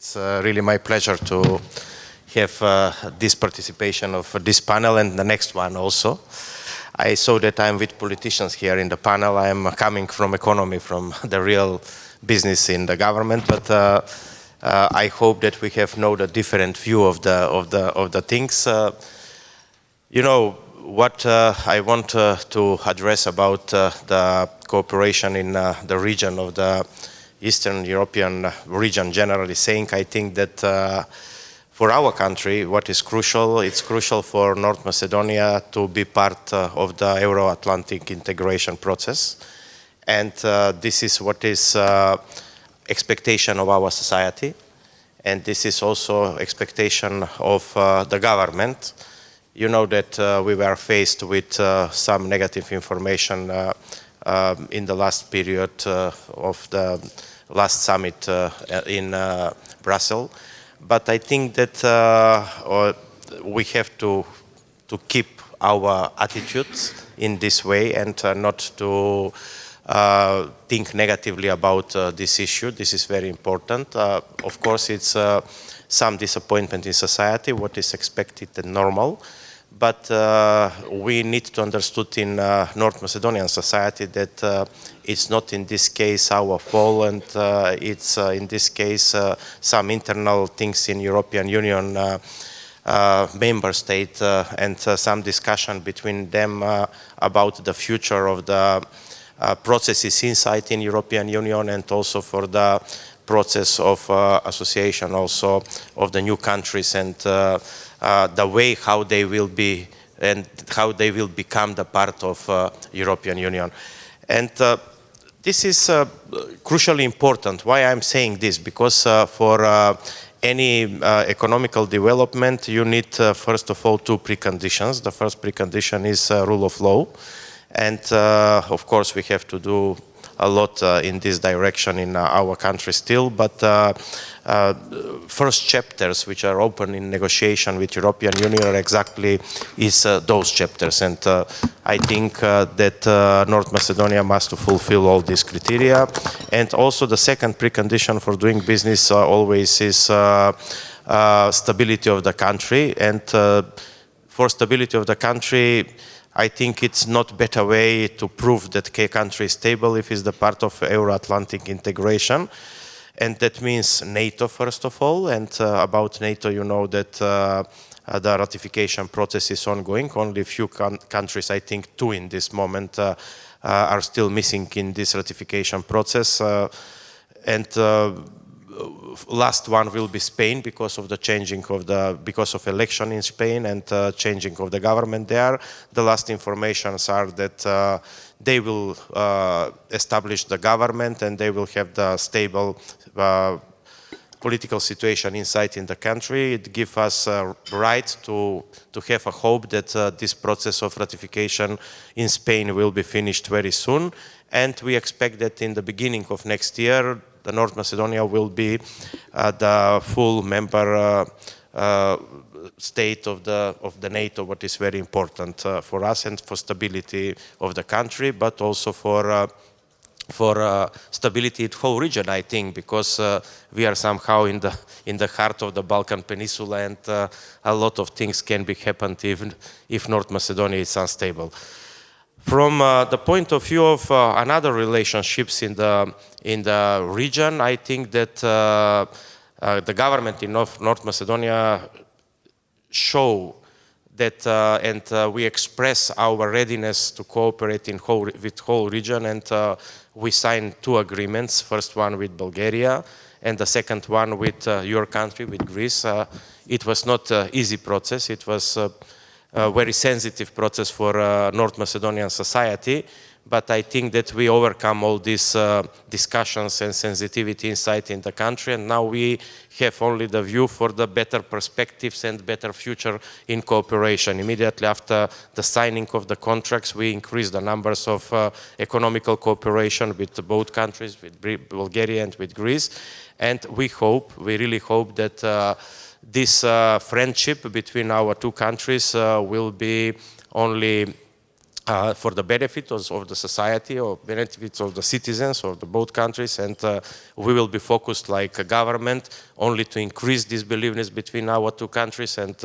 It's really my pleasure to have this participation of this panel and the next one also. I saw that I'm with politicians here in the panel. I'm coming from economy, from the real business in the government, but I hope that we have now the different view of the things. You know what I want to address about the cooperation in the region of the Eastern European region, generally saying, I think that for our country, what is crucial, it's crucial for North Macedonia to be part of the Euro-Atlantic integration process. And this is what is expectation of our society. And this is also expectation of the government. You know that we were faced with some negative information in the last period of the last summit in Brussels. But I think that we have to keep our attitudes in this way and not to think negatively about this issue. This is very important. Of course, it's some disappointment in society, what is expected and normal. But we need to understand in North Macedonian society that it's not in this case our fault, and it's in this case some internal things in European Union member state and some discussion between them about the future of the processes inside in European Union and also for the process of association also of the new countries and the way how they will be and how they will become the part of European Union. And this is crucially important. Why I'm saying this? Because for any economical development, you need first of all two preconditions. The first precondition is rule of law. And of course, we have to do a lot in this direction in our country still, but first chapters which are open in negotiation with European Union are exactly is those chapters, and I think that North Macedonia must fulfill all these criteria. And also the second precondition for doing business always is stability of the country, and for stability of the country I think it's not better way to prove that a country is stable if it's the part of Euro-Atlantic integration. And that means NATO, first of all. And about NATO, you know that the ratification process is ongoing. Only a few countries, I think 2 in this moment, are still missing in this ratification process. Last one will be Spain because of the changing of because of election in Spain and changing of the government there. The last informations are that they will establish the government and they will have the stable political situation inside in the country. It gives us a right to have a hope that this process of ratification in Spain will be finished very soon. And we expect that in the beginning of next year, the North Macedonia will be the full member state of the NATO, what is very important for us and for stability of the country, but also for stability in the whole region, I think, because we are somehow in the heart of the Balkan Peninsula, and a lot of things can be happened even if North Macedonia is unstable. From the point of view of another relationships in the region, I think that the government in North Macedonia show that and we express our readiness to cooperate with whole region, and we signed 2 agreements. First one with Bulgaria, and the second one with your country, with Greece. It was not an easy process. It was a very sensitive process for North Macedonian society, but I think that we overcome all these discussions and sensitivity inside in the country, and now we have only the view for the better perspectives and better future in cooperation. Immediately after the signing of the contracts, we increased the numbers of economical cooperation with both countries, with Bulgaria and with Greece, and we really hope that this friendship between our 2 countries will be only for the benefit of the society, or benefits of the citizens of the both countries, and we will be focused like a government only to increase this beliefness between our two countries and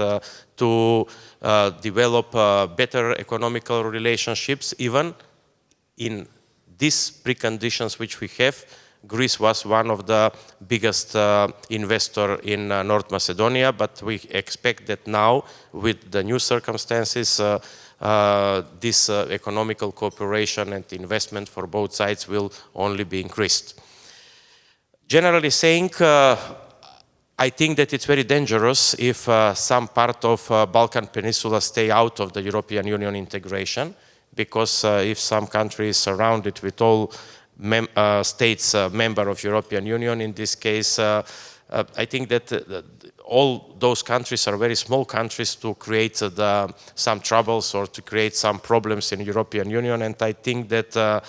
to develop better economical relationships. Even in these preconditions which we have, Greece was one of the biggest investor in North Macedonia, but we expect that now, with the new circumstances, this economical cooperation and investment for both sides will only be increased. Generally saying, I think that it's very dangerous if some part of Balkan Peninsula stay out of the European Union integration, because if some country is surrounded with all states member of European Union, in this case, I think that all those countries are very small countries to create some troubles or to create some problems in European Union. And I think that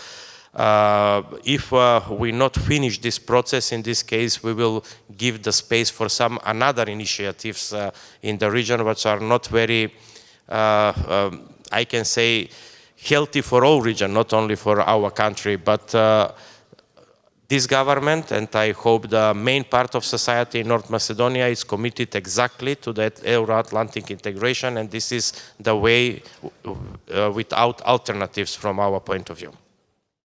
if we not finish this process, in this case, we will give the space for some another initiatives in the region which are not very, I can say, healthy for all region, not only for our country. But this government, and I hope the main part of society in North Macedonia, is committed exactly to that Euro-Atlantic integration, and this is the way without alternatives from our point of view.